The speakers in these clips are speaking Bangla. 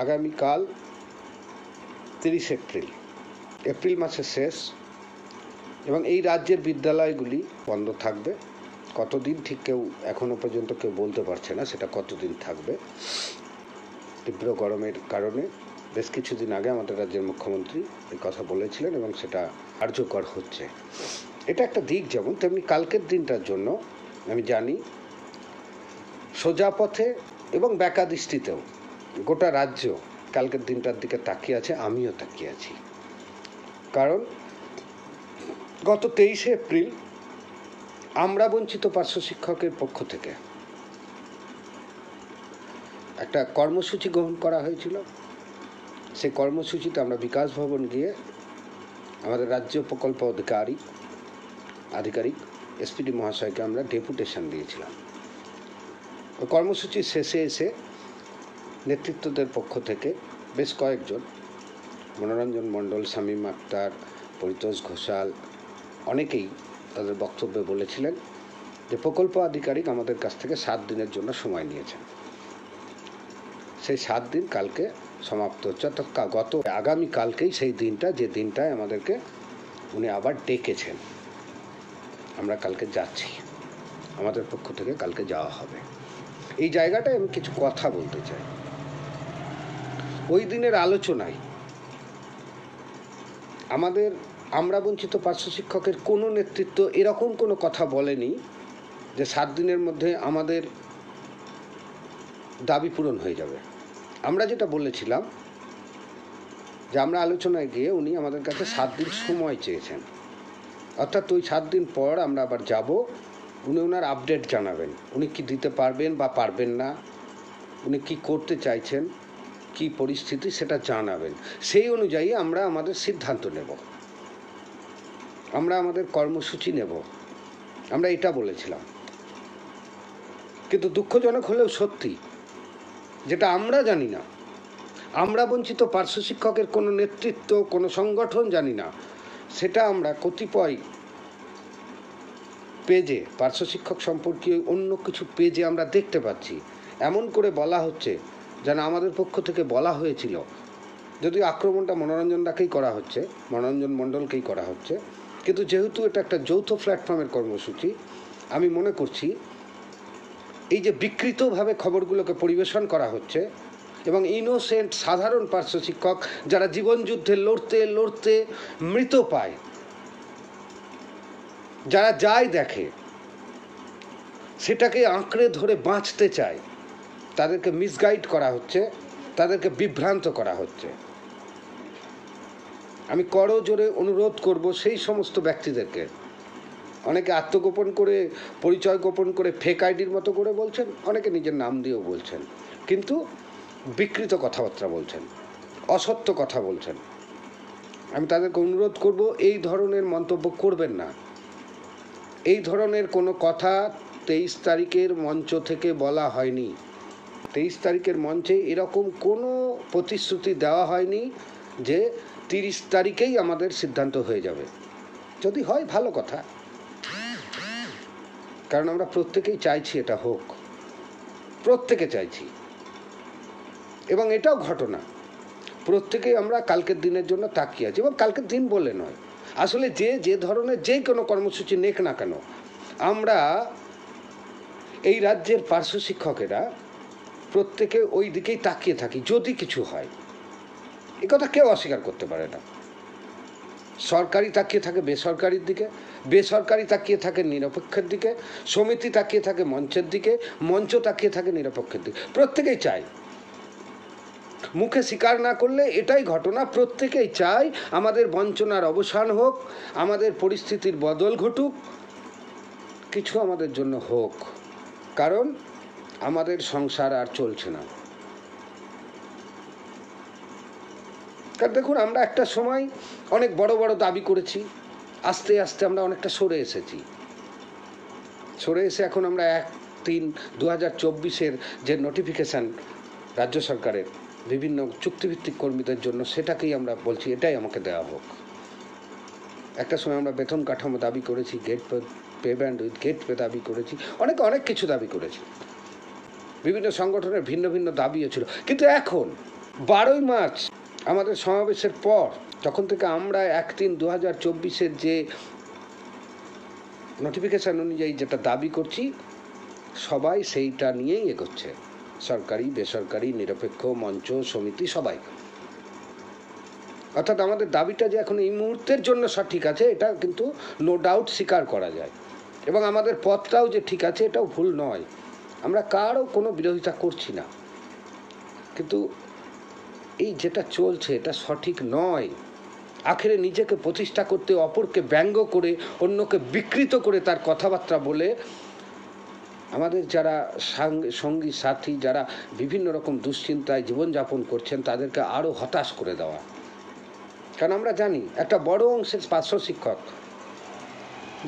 আগামীকাল 30 এপ্রিল এপ্রিল মাসের শেষ এবং এই রাজ্যের বিদ্যালয়গুলি বন্ধ থাকবে। কতদিন ঠিক কেউ এখনো পর্যন্ত কেউ বলতে পারছে না সেটা কতদিন থাকবে। তীব্র গরমের কারণে বেশ কিছুদিন আগে আমাদের রাজ্যের মুখ্যমন্ত্রী এই কথা বলেছিলেন এবং সেটা কার্যকর হচ্ছে। এটা একটা দিক, যেমন তেমনি কালকের দিনটার জন্য আমি জানি সোজা পথে এবং ব্যাকা দৃষ্টিতেও গোটা রাজ্য কালকের দিনটার দিকে তাকিয়ে আছে, আমিও তাকিয়ে আছি। কারণ গত 23 এপ্রিল আমরা বঞ্চিত পার্শ্ব শিক্ষকের পক্ষ থেকে একটা কর্মসূচি গ্রহণ করা হয়েছিল। সেই কর্মসূচিতে আমরা বিকাশ ভবন গিয়ে আমাদের রাজ্য প্রকল্প আধিকারিক এসপিডি মহাশয়কে আমরা ডেপুটেশন দিয়েছিলাম। ওই কর্মসূচির শেষে এসে নেতৃত্বদের পক্ষ থেকে বেশ কয়েকজন, মনোরঞ্জন মণ্ডল, শামীম আক্তার, পরিতোষ ঘোষাল, অনেকেই তাদের বক্তব্যে বলেছিলেন যে প্রকল্প আধিকারিক আমাদের কাছ থেকে 7 দিনের জন্য সময় নিয়েছেন। সেই 7 দিন কালকে সমাপ্ত হচ্ছে, অর্থাৎ আগামীকালকেই সেই দিনটা, যে দিনটায় আমাদেরকে উনি আবার ডেকেছেন। আমরা কালকে যাচ্ছি, আমাদের পক্ষ থেকে কালকে যাওয়া হবে। এই জায়গাটায় আমি কিছু কথা বলতে চাই। ওই দিনের আলোচনায় আমরা বঞ্চিত পার্শ্ব শিক্ষকের কোনো নেতৃত্ব এরকম কোনো কথা বলেনি যে 7 দিনের মধ্যে আমাদের দাবি পূরণ হয়ে যাবে। আমরা যেটা বলেছিলাম যে আমরা আলোচনায় গিয়ে উনি আমাদের কাছে 7 দিন সময় চেয়েছেন, অর্থাৎ ওই 7 দিন পর আমরা আবার যাব, উনি ওনার আপডেট জানাবেন, উনি কি দিতে পারবেন বা পারবেন না, উনি কি করতে চাইছেন, কি পরিস্থিতি সেটা জানাবেন। সেই অনুযায়ী আমরা আমাদের সিদ্ধান্ত নেব, আমরা আমাদের কর্মসূচি নেব, আমরা এটা বলেছিলাম। কিন্তু দুঃখজনক হলেও সত্যি, যেটা আমরা জানি না, আমরা বঞ্চিত পার্শ্ব শিক্ষকের কোনো নেতৃত্ব, কোনো সংগঠন জানি না, সেটা আমরা কতিপয় পেজে, পার্শ্ব শিক্ষক সম্পর্কে অন্য কিছু পেজে আমরা দেখতে পাচ্ছি। এমন করে বলা হচ্ছে যেন আমাদের পক্ষ থেকে বলা হয়েছিল, যদিও আক্রমণটা মনোরঞ্জনদাকেই করা হচ্ছে, মনোরঞ্জন মণ্ডলকেই করা হচ্ছে, কিন্তু যেহেতু এটা একটা যৌথ প্ল্যাটফর্মের কর্মসূচি, আমি মনে করছি এই যে বিকৃতভাবে খবরগুলোকে পরিবেশন করা হচ্ছে এবং ইনোসেন্ট সাধারণ পার্শ্ব শিক্ষক যারা জীবনযুদ্ধে লড়তে লড়তে মৃত পায়, যারা যাই দেখে সেটাকে আঁকড়ে ধরে বাঁচতে চায়, তাদেরকে মিসগাইড করা হচ্ছে, তাদেরকে বিভ্রান্ত করা হচ্ছে। আমি করজোরে অনুরোধ করব সেই সমস্ত ব্যক্তিদেরকে, অনেকে আত্মগোপন করে, পরিচয় গোপন করে ফেক আইডির মতো করে বলছেন, অনেকে নিজের নাম দিয়েও বলছেন, কিন্তু বিকৃত কথাবার্তা বলছেন, অসত্য কথা বলছেন। আমি তাদেরকে অনুরোধ করব এই ধরনের মন্তব্য করবেন না। এই ধরনের কোনো কথা 23 তারিখের মঞ্চ থেকে বলা হয়নি। 23 তারিখের মঞ্চে এরকম কোনো প্রতিশ্রুতি দেওয়া হয়নি যে 30 তারিখেই আমাদের সিদ্ধান্ত হয়ে যাবে। যদি হয় ভালো কথা, কারণ আমরা প্রত্যেকেই চাইছি এটা হোক, প্রত্যেকে চাইছি। এবং এটাও ঘটনা, প্রত্যেকেই আমরা কালকের দিনের জন্য তাকিয়ে আছি। এবং কালকের দিন বলে নয়, আসলে যে ধরনের যে কোনো কর্মসূচি নেক না কেন, আমরা এই রাজ্যের পার্শ্ব শিক্ষকেরা প্রত্যেকে ওই দিকেই তাকিয়ে থাকি যদি কিছু হয়। এ কথা কেউ অস্বীকার করতে পারে না। সরকারি তাকিয়ে থাকে বেসরকারির দিকে, বেসরকারি তাকিয়ে থাকে নিরপেক্ষের দিকে, সমিতি তাকিয়ে থাকে মঞ্চের দিকে, মঞ্চ তাকিয়ে থাকে নিরপেক্ষের দিকে। প্রত্যেকেই চায়, মুখে স্বীকার না করলে এটাই ঘটনা, প্রত্যেকেই চায় আমাদের বঞ্চনার অবসান হোক, আমাদের পরিস্থিতির বদল ঘটুক, কিছু আমাদের জন্য হোক, কারণ আমাদের সংসার আর চলছে না। কারণ দেখুন, আমরা একটা সময় অনেক বড় বড় দাবি করেছি, আস্তে আস্তে আমরা অনেকটা সরে এসে এখন আমরা 1-3-2024 যে নোটিফিকেশান রাজ্য সরকারের বিভিন্ন চুক্তিভিত্তিক কর্মীদের জন্য, সেটাকেই আমরা বলছি এটাই আমাকে দেওয়া হোক। একটা সময় আমরা বেতন কাঠামো দাবি করেছি, pay band with grade pay দাবি করেছি, অনেক কিছু দাবি করেছি, বিভিন্ন সংগঠনের ভিন্ন ভিন্ন দাবিও ছিল। কিন্তু এখন 12ই মার্চ আমাদের সমাবেশের পর তখন থেকে আমরা 1/3/2024 যে নোটিফিকেশান অনুযায়ী যেটা দাবি করছি সবাই সেইটা নিয়েই এগোচ্ছে, সরকারি বেসরকারি নিরপেক্ষ মঞ্চ সমিতি সবাই। অর্থাৎ আমাদের দাবিটা যে এখন এই মুহূর্তের জন্য সঠিক আছে এটা কিন্তু নো ডাউট স্বীকার করা যায়, এবং আমাদের পথটাও যে ঠিক আছে এটাও ভুল নয়। আমরা কারও কোনো বিরোধিতা করছি না, কিন্তু এই যেটা চলছে এটা সঠিক নয়। আখেরে নিজেকে প্রতিষ্ঠা করতে, অপরকে ব্যঙ্গ করে, অন্যকে বিকৃত করে তার কথাবার্তা বলে আমাদের যারা সঙ্গী সাথী যারা বিভিন্ন রকম দুশ্চিন্তায় জীবনযাপন করছেন তাদেরকে আরও হতাশ করে দেওয়া। কারণ আমরা জানি একটা বড় অংশের পার্শ্ব শিক্ষক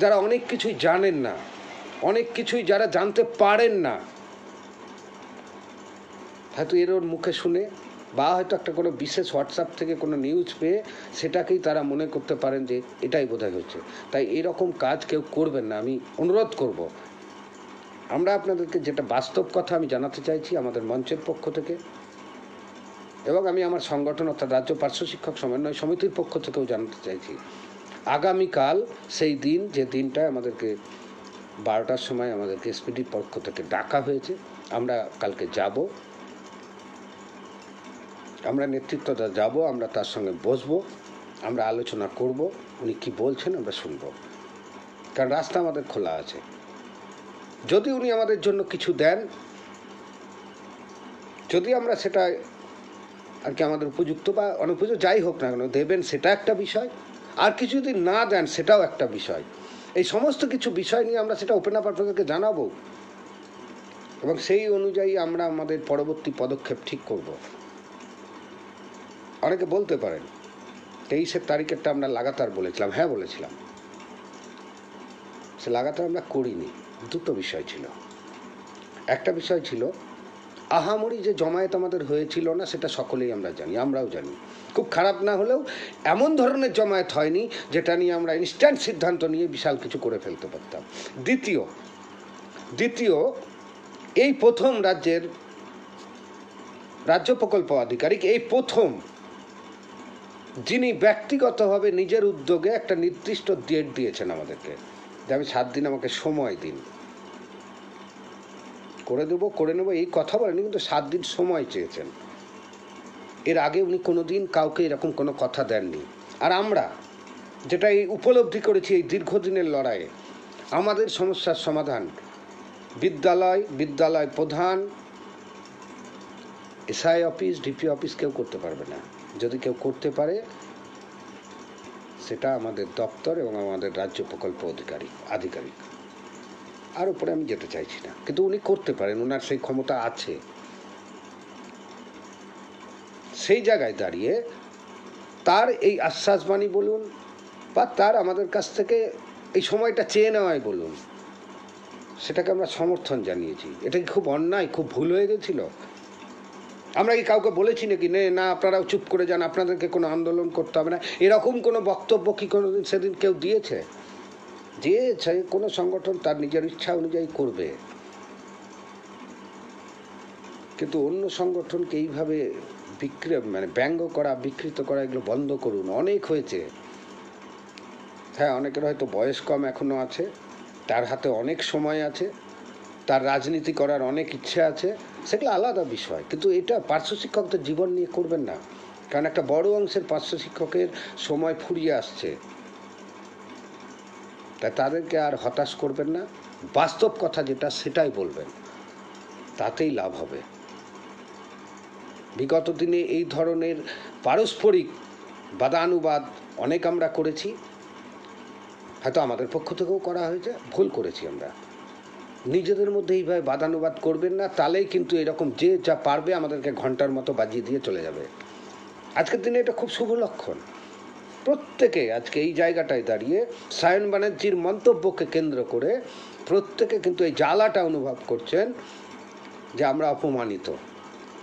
যারা অনেক কিছুই জানেন না, অনেক কিছুই যারা জানতে পারেন না, হয়তো এর ওর মুখে শুনে বা হয়তো একটা কোনো বিশেষ হোয়াটসঅ্যাপ থেকে কোনো নিউজ পেয়ে সেটাকেই তারা মনে করতে পারেন যে এটাই বোধহয় হচ্ছে। তাই এরকম কাজ কেউ করবেন না, আমি অনুরোধ করব। আমরা আপনাদেরকে যেটা বাস্তব কথা আমি জানাতে চাইছি আমাদের মঞ্চের পক্ষ থেকে, এবং আমি আমার সংগঠন অর্থাৎ রাজ্য পার্শ্ব শিক্ষক সমন্বয় সমিতির পক্ষ থেকেও জানাতে চাইছি, আগামীকাল সেই দিন যে দিনটায় আমাদেরকে 12টার সময় আমাদেরকে এসপিডির পক্ষ থেকে ডাকা হয়েছে, আমরা কালকে যাব, আমরা নেতৃত্বটা যাব, আমরা তার সঙ্গে বসবো, আমরা আলোচনা করব, উনি কি বলছেন আমরা শুনব। কারণ রাস্তা আমাদের খোলা আছে, যদি উনি আমাদের জন্য কিছু দেন, যদি আমরা সেটা আর কি আমাদের উপযুক্ত বা অনুপযুক্ত যাই হোক না কেন দেবেন সেটা একটা বিষয়, আর কিছু যদি না দেন সেটাও একটা বিষয়। এই সমস্ত কিছু বিষয় নিয়ে আমরা সেটা ওপেন আপ আপনাদেরকে জানাবো, এবং সেই অনুযায়ী আমরা আমাদের পরবর্তী পদক্ষেপ ঠিক করব। অনেকে বলতে পারেন 23 তারিখেরটা আমরা লাগাতার বলেছিলাম, হ্যাঁ বলেছিলাম, সে লাগাতার আমরা করিনি। দুটো বিষয় ছিল। একটা বিষয় ছিল আহামরি যে জমায়েত আমাদের হয়েছিল না সেটা সকলেই আমরা জানি, আমরাও জানি, খুব খারাপ না হলেও এমন ধরনের জমায়েত হয়নি যেটা নিয়ে আমরা ইনস্ট্যান্ট সিদ্ধান্ত নিয়ে বিশাল কিছু করে ফেলতে পারতাম। দ্বিতীয় এই প্রথম রাজ্য প্রকল্প আধিকারিক এই প্রথম যিনি ব্যক্তিগতভাবে নিজের উদ্যোগে একটা নির্দিষ্ট ডেট দিয়েছেন আমাদেরকে, যে আমি 7 দিন আমাকে সময় দিন, করে নেব এই কথা বলেনি, কিন্তু 7 দিন সময় চেয়েছেন। এর আগে উনি কোনোদিন কাউকে এরকম কোনো কথা দেননি। আর আমরা যেটা এই উপলব্ধি করেছি এই দীর্ঘদিনের লড়াইয়ে, আমাদের সমস্যার সমাধান বিদ্যালয় প্রধান, এসআই অফিস, ডিপি অফিস কেউ করতে পারবে না। যদি কেউ করতে পারে সেটা আমাদের দপ্তর এবং আমাদের রাজ্য প্রকল্প আধিকারিক। আর উপরে আমি যেতে চাইছি না, কিন্তু উনি করতে পারেন, ওনার সেই ক্ষমতা আছে। সেই জায়গায় দাঁড়িয়ে তার এই আশ্বাসবাণী বলুন বা তার আমাদের কাছ থেকে এই সময়টা চেয়ে নেওয়াই বলুন, সেটাকে আমরা সমর্থন জানিয়েছি। এটা কি খুব অন্যায়, খুব ভুল হয়ে গেছিল? আমরা কি কাউকে বলেছি নাকি না আপনারাও চুপ করে যান, আপনাদেরকে কোনো আন্দোলন করতে হবে না, এরকম কোনো বক্তব্য কি কোনোদিন সেদিন কেউ দিয়েছে? দিয়েছে কোনো সংগঠন তার নিজের ইচ্ছা অনুযায়ী করবে, কিন্তু অন্য সংগঠনকে এইভাবে ব্যঙ্গ করা, বিকৃত করা, এগুলো বন্ধ করুন। অনেক হয়েছে। হ্যাঁ, অনেকের হয়তো বয়স কম এখনো আছে, তার হাতে অনেক সময় আছে, তার রাজনীতি করার অনেক ইচ্ছে আছে, সেগুলো আলাদা বিষয়, কিন্তু এটা পার্শ্ব শিক্ষকদের জীবন নিয়ে করবেন না। কারণ একটা বড় অংশের পার্শ্ব শিক্ষকের সময় ফুরিয়ে আসছে, তাই তাদেরকে আর হতাশ করবেন না। বাস্তব কথা যেটা সেটাই বলবেন, তাতেই লাভ হবে। বিগত দিনে এই ধরনের পারস্পরিক বাদানুবাদ অনেক আমরা করেছি, হয়তো আমাদের পক্ষ থেকেও করা হয়েছে, ভুল করেছি আমরা। নিজেদের মধ্যে এইভাবে বাদানুবাদ করবেন না, তাহলেই কিন্তু এরকম যে যা পারবে আমাদেরকে ঘন্টার মতো বাজিয়ে দিয়ে চলে যাবে। আজকের দিনে এটা খুব শুভ লক্ষণ। প্রত্যেকে আজকে এই জায়গাটায় দাঁড়িয়ে সায়ন ব্যানার্জির মন্তব্যকে কেন্দ্র করে প্রত্যেকে কিন্তু এই জ্বালাটা অনুভব করছেন যে আমরা অপমানিত,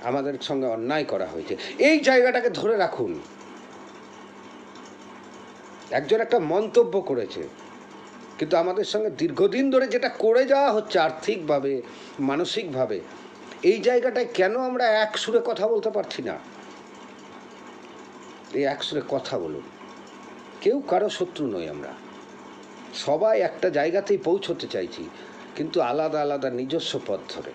আমাদের সঙ্গে অন্যায় করা হয়েছে। এই জায়গাটাকে ধরে রাখুন। একজন একটা মন্তব্য করেছে, কিন্তু আমাদের সঙ্গে দীর্ঘদিন ধরে যেটা করে যাওয়া হচ্ছে আর্থিকভাবে, মানসিকভাবে, এই জায়গাটায় কেন আমরা এক সুরে কথা বলতে পারছি না? এই একসঙ্গে কথা বলুন। কেউ কারো শত্রু নই আমরা, সবাই একটা জায়গাতেই পৌঁছতে চাইছি, কিন্তু আলাদা আলাদা নিজস্ব পথ ধরে।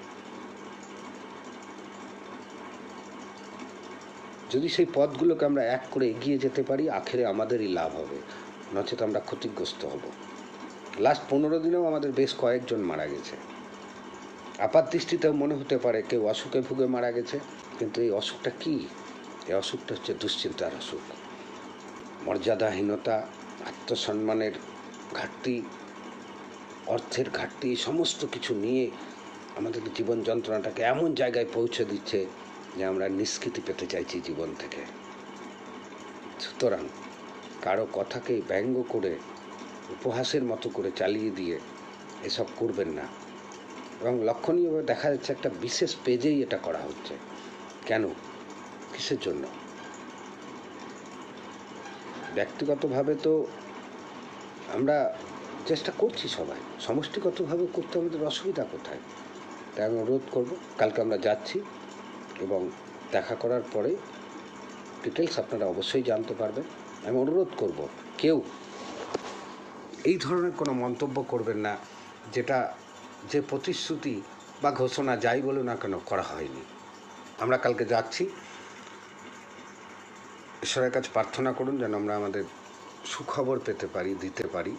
যদি সেই পথগুলোকে আমরা এক করে এগিয়ে যেতে পারি, আখেরে আমাদেরই লাভ হবে, নচেত আমরা ক্ষতিগ্রস্ত হব। লাস্ট 15 দিনেও আমাদের বেশ কয়েকজন মারা গেছে। আপাত দৃষ্টিতেও মনে হতে পারে কেউ অসুখে ভুগে মারা গেছে, কিন্তু এই অসুখটা কি? এই অসুখটা হচ্ছে দুশ্চিন্তার অসুখ। মর্যাদাহীনতা, আত্মসম্মানের ঘাটতি, অর্থের ঘাটতি, সমস্ত কিছু নিয়ে আমাদের জীবন যন্ত্রণাটাকে এমন জায়গায় পৌঁছে দিচ্ছে যে আমরা নিষ্কৃতি পেতে চাইছি জীবন থেকে। সুতরাং কারো কথাকে ব্যঙ্গ করে, উপহাসের মতো করে চালিয়ে দিয়ে এসব করবেন না। এবং লক্ষণীয়ভাবে দেখা যাচ্ছে একটা বিশেষ পেজেই এটা করা হচ্ছে। কেন? কিসের জন্য? ব্যক্তিগতভাবে তো আমরা চেষ্টা করছি সবাই, সমষ্টিগতভাবে করতে আমাদের অসুবিধা কোথায়? তাই আমি অনুরোধ করবো, কালকে আমরা যাচ্ছি এবং দেখা করার পরে ডিটেলস আপনারা অবশ্যই জানতে পারবেন। আমি অনুরোধ করব, কেউ এই ধরনের কোনো মন্তব্য করবেন না যে প্রতিশ্রুতি বা ঘোষণা যাই বলুন না কেন করা হয়নি। আমরা কালকে যাচ্ছি, ঈশ্বরের কাছে প্রার্থনা করুন যেন আমরা আমাদের সুখবর পেতে পারি, দিতে পারি।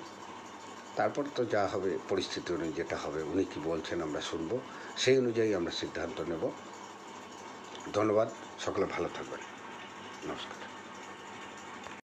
তারপর তো যা হবে পরিস্থিতি অনুযায়ী যেটা হবে, উনি কী বলছেন আমরা শুনব, সেই অনুযায়ী আমরা সিদ্ধান্ত নেব। ধন্যবাদ, সকলে ভালো থাকবেন, নমস্কার।